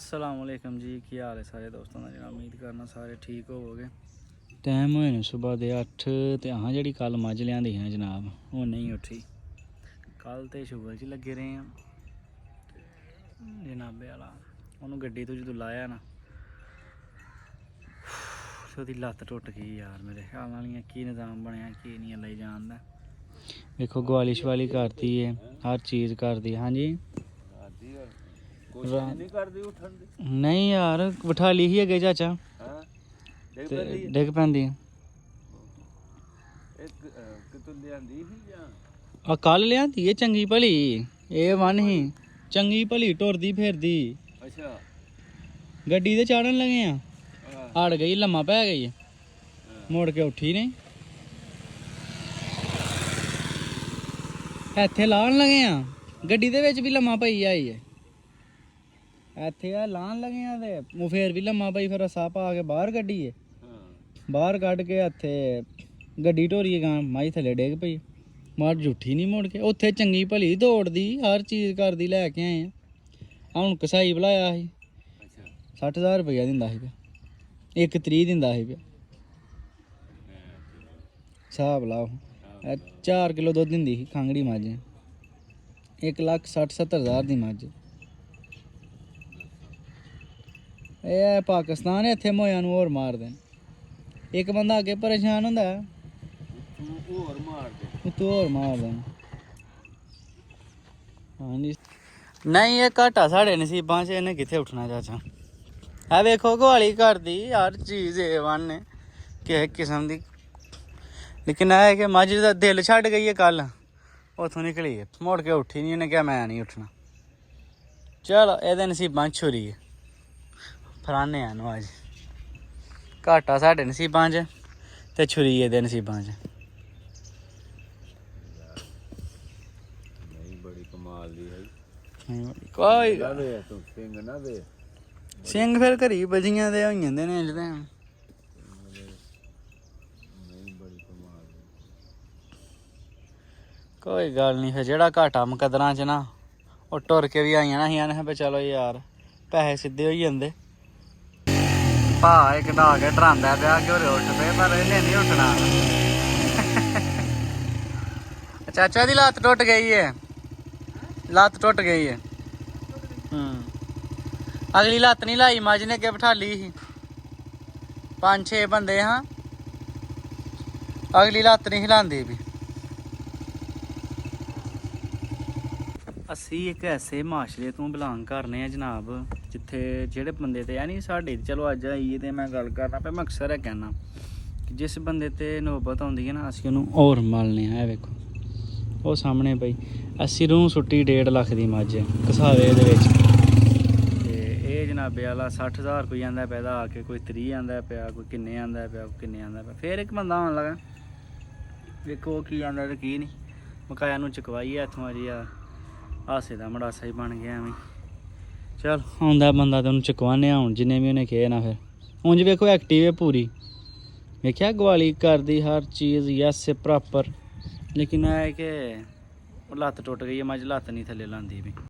अस्सलामुअलैकुम जी, की हाल है सारे दोस्तों का। जनाब उम्मीद करना सारे ठीक होवोगे। टाइम होए ने सुबह दे 8 ते हाँ जी कल मझ लियांदी है जनाब वो नहीं उठी। कल तो शुगर च लगे रहे हैं जनाबे वाला उन्होंने गड्डी तो जो लाया ना उसकी लत्त टुट गई यार। मेरे ख्याल नाल की निज़ाम बनया की नहीं ले जान दा। देखो गवाली शवाली करती है हर चीज़ करती। हाँ जी नहीं यार बिठा ली ही अगे चाचा डिग पैंदी कल लियांदी है चंगी भली ए वन ही चंगी भली टुरदी फिरदी गड्डी ते चाड़न लगे अड़ गई लम्मा पै गई मुड़ के उठी नहीं इत्थे लान लगे गड्डी दे विच भी लम्मा पई आई है इत्थे लान लगे ते फिर भी लम्मा पई फिर असा पा के बाहर कड्डी है बाहर कड्ढ के इत्थे गड्डी ढोरी गां माई थले डिग पई मार जुठी नहीं मुड़ के उत्थे चंगी भली दौड़दी हर चीज़ करदी लैके आए हुण कसाई बुलाया ही 60,000 रुपया दिंदा ही पिया 1 दिंदा ही पिया हिसाब लाओ 4 किलो दुद्ध दिंदी ही खांगड़ी मझ 1,60,70,000 दी मझ। ये पाकिस्तान इत्थे मोया नूं होर मार देन एक बंदा अगे परेशान होंदा तू होर मार देन। हाँ जी नहीं ये घाटा साढ़े नसीबां च इन्हें कित्थे उठना चाचा। है वेखो गवाली करदी हर चीज़ A1 ने किस किस्म दी लेकिन है कि मझ दा दिल छड्ड गई है कल उतों निकली है मुड़ के उठी नहीं इन्हें क्या मैं नहीं उठना। चलो ये नसीबां छुरी है फराने अज घाटा साढ़े नसीबां च ते छुरी ये नसीबां च। कोई सिंह फिर घरी बजियां दे होई जंदे ने इंज कोई गल नहीं। फिर जेड़ा घाटा मुकदरां च ना ओह टुर के भी आई जाना ही आने चलो यार पैसे सीधे होई जंदे। भा कढा के डरांदा पिया कि होरे उठ पे पर इन्हें नहीं उठना। चाचा दी लत्त टुट गई है लत्त टुट गई है। अगली लत्त नहीं लाई मझ ने अगे बिठा ली ही 5-6 बंदे हाँ अगली लत्त नहीं हिलांदी भी। असी एक ऐसे माशरे तो बिलोंग करने जनाब जिथे जेड़े बंदे ते यानी साढ़े चलो अज आई तो मैं गल करना पे मैं अक्सर है कहना कि जिस बंदे ते नौबत आती है ना असी उन्होंने और मलने है। वेखो वो सामने पई 80 रूह सुट्टी 1.5 लाख की मझ घसावे ये जनाबे वाला 60,000 कोई आंदा पैदा आके कोई 30 आंदा पाया कोई किन्ने आंदा पाया कोई किन्ने आंदा पाया। फिर एक बंदा आन लगा वेखो की आंदा तो की नहीं मकाया नूं चकवाइए इत्थों अजी हासे का मड़ासा ही बन गया एवं। चल आंदा बंदा तो उन्हें चकवाने हूँ जिन्हें भी उन्हें कहे ना। फिर उंज वेखो एक्टिव है पूरी वेख्या गवाली करदी हर चीज़ यस प्रॉपर लेकिन है कि लत्त टुट गई है मझ लत्त नहीं थले लांदी भी।